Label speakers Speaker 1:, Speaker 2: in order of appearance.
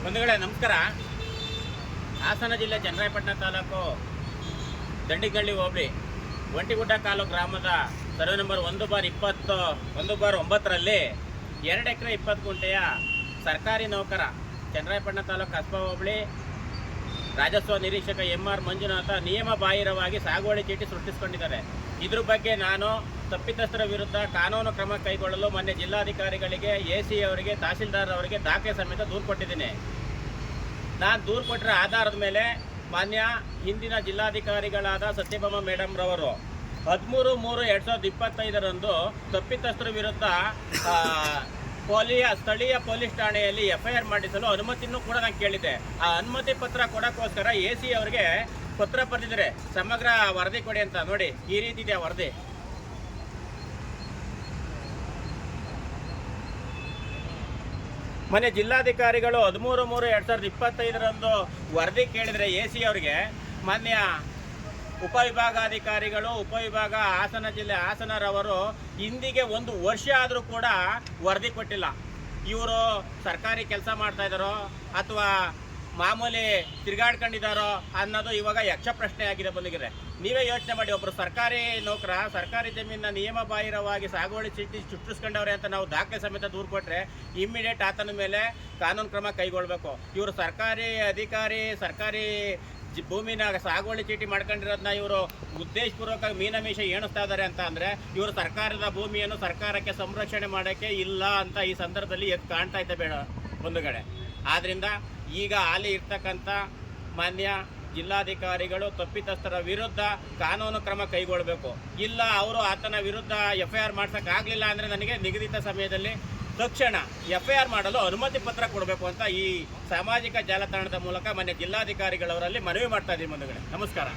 Speaker 1: ಬಂಧುಗಳೇ ನಮಸ್ಕಾರ. ಹಾಸನ ಜಿಲ್ಲೆ ಚನ್ನರಾಯಪಟ್ಟಣ ತಾಲೂಕು ದಂಡಿಗಳ್ಳಿ ಹೋಬಳಿ ಒಂಟಿಗುಡ್ಡ ಕಾಲು ಗ್ರಾಮದ ಸರ್ವೆ ನಂಬರ್ 1/9ರಲ್ಲಿ 2 ಎಕರೆ 20 ಗುಂಟೆಯ ಸರ್ಕಾರಿ ನೌಕರ ಚನ್ನರಾಯಪಟ್ಟಣ ತಾಲೂಕು ಕಸ್ಬಾ ಹೋಬಳಿ ರಾಜಸ್ವ ನಿರೀಕ್ಷಕ MR ಮಂಜುನಾಥ ನಿಯಮ ಬಾಹಿರವಾಗಿ ಸಾಗುವಳಿ ಚೀಟಿ ಸೃಷ್ಟಿಸಿಕೊಂಡಿದ್ದಾರೆ. ಇದ್ರ ಬಗ್ಗೆ ನಾನು ತಪ್ಪಿತಸ್ಥರ ವಿರುದ್ಧ ಕಾನೂನು ಕ್ರಮ ಕೈಗೊಳ್ಳಲು ಮೊನ್ನೆ ಜಿಲ್ಲಾಧಿಕಾರಿಗಳಿಗೆ, AC ಅವರಿಗೆ, ತಹಸೀಲ್ದಾರ್ ಅವರಿಗೆ ದಾಖಲೆ ಸಮೇತ ದೂರು ಕೊಟ್ಟಿದ್ದೀನಿ. ನಾನು ದೂರು ಕೊಟ್ಟರೆ ಆಧಾರದ ಮೇಲೆ ಮಾನ್ಯ ಹಿಂದಿನ ಜಿಲ್ಲಾಧಿಕಾರಿಗಳಾದ ಸತ್ಯಭಾಮ ಮೇಡಮ್ ರವರು 13/3/2025 ತಪ್ಪಿತಸ್ಥರ ವಿರುದ್ಧ ಸ್ಥಳೀಯ ಪೊಲೀಸ್ ಠಾಣೆಯಲ್ಲಿ FIR ಮಾಡಿಸಲು ಅನುಮತಿಯನ್ನು ಕೂಡ ನಾನು ಕೇಳಿದ್ದೆ. ಆ ಅನುಮತಿ ಪತ್ರ ಕೊಡೋಕ್ಕೋಸ್ಕರ AC ಅವರಿಗೆ ಪತ್ರ ಬರೆದಿದ್ದಾರೆ, ಸಮಗ್ರ ವರದಿ ಕೊಡಿ ಅಂತ. ನೋಡಿ, ಈ ರೀತಿ ಇದೆ ವರದಿ. ಮೊನ್ನೆ ಜಿಲ್ಲಾಧಿಕಾರಿಗಳು 13/3/2025 ವರದಿ ಕೇಳಿದರೆ AC ಅವರಿಗೆ ಮಾನ್ಯ ಉಪವಿಭಾಗಾಧಿಕಾರಿಗಳು, ಉಪವಿಭಾಗ ಹಾಸನ ಜಿಲ್ಲೆ ಹಾಸನರವರು ಇಂದಿಗೆ 1 ವರ್ಷ ಆದರೂ ಕೂಡ ವರದಿ ಕೊಟ್ಟಿಲ್ಲ. ಇವರು ಸರ್ಕಾರಿ ಕೆಲಸ ಮಾಡ್ತಾ ಇದ್ದಾರೋ ಅಥವಾ ಮಾಮೂಲಿ ತಿರುಗಾಡ್ಕೊಂಡಿದ್ದಾರೋ ಅನ್ನೋದು ಇವಾಗ ಯಕ್ಷ ಪ್ರಶ್ನೆ ಆಗಿದೆ. ಬಂದಿಗೆ ನೀವೇ ಯೋಚನೆ ಮಾಡಿ, ಒಬ್ಬರು ಸರ್ಕಾರಿ ನೌಕರ ಸರ್ಕಾರಿ ಜಮೀನ ನಿಯಮ ಬಾಹಿರವಾಗಿ ಸಾಗುವಳಿ ಚೀಟಿ ಸೃಷ್ಟಿಸ್ಕೊಂಡವ್ರೆ ಅಂತ ನಾವು ದಾಖಲೆ ಸಮೇತ ದೂರು ಕೊಟ್ಟರೆ ಇಮ್ಮಿಡಿಯೇಟ್ ಆತನ ಮೇಲೆ ಕಾನೂನು ಕ್ರಮ ಕೈಗೊಳ್ಳಬೇಕು. ಇವರು ಸರ್ಕಾರಿ ಅಧಿಕಾರಿ, ಸರ್ಕಾರಿ ಭೂಮಿನ ಸಾಗುವಳಿ ಚೀಟಿ ಮಾಡ್ಕೊಂಡಿರೋದನ್ನ ಇವರು ಉದ್ದೇಶಪೂರ್ವಕ ಮೀನಮೀಷ ಏಣಿಸ್ತಾ ಇದ್ದಾರೆ ಅಂತ ಅಂದರೆ ಇವರು ಸರ್ಕಾರದ ಭೂಮಿಯನ್ನು ಸರ್ಕಾರಕ್ಕೆ ಸಂರಕ್ಷಣೆ ಮಾಡೋಕ್ಕೆ ಇಲ್ಲ ಅಂತ ಈ ಸಂದರ್ಭದಲ್ಲಿ ಎದ್ದು ಕಾಣ್ತಾ ಇದ್ದ ಬೇಡ ಬಂಧುಗಳೇ. ಆದ್ದರಿಂದ ಈಗ ಹಾಲಿ ಇರ್ತಕ್ಕಂಥ ಮಾನ್ಯ ಜಿಲ್ಲಾಧಿಕಾರಿಗಳು ತಪ್ಪಿತಸ್ಥರ ವಿರುದ್ಧ ಕಾನೂನು ಕ್ರಮ ಕೈಗೊಳ್ಳಬೇಕು. ಇಲ್ಲ ಅವರು ಆತನ ವಿರುದ್ಧ FIR ಮಾಡ್ಸೋಕ್ಕಾಗಲಿಲ್ಲ ಅಂದರೆ ನನಗೆ ನಿಗದಿತ ಸಮಯದಲ್ಲಿ ತಕ್ಷಣ FIR ಮಾಡಲು ಅನುಮತಿ ಪತ್ರ ಕೊಡಬೇಕು ಅಂತ ಈ ಸಾಮಾಜಿಕ ಜಾಲತಾಣದ ಮೂಲಕ ಮಾನ್ಯ ಜಿಲ್ಲಾಧಿಕಾರಿಗಳವರಲ್ಲಿ ಮನವಿ ಮಾಡ್ತಾ ಇದ್ದೀನಿ ಬಂಧುಗಳೇ. ನಮಸ್ಕಾರ.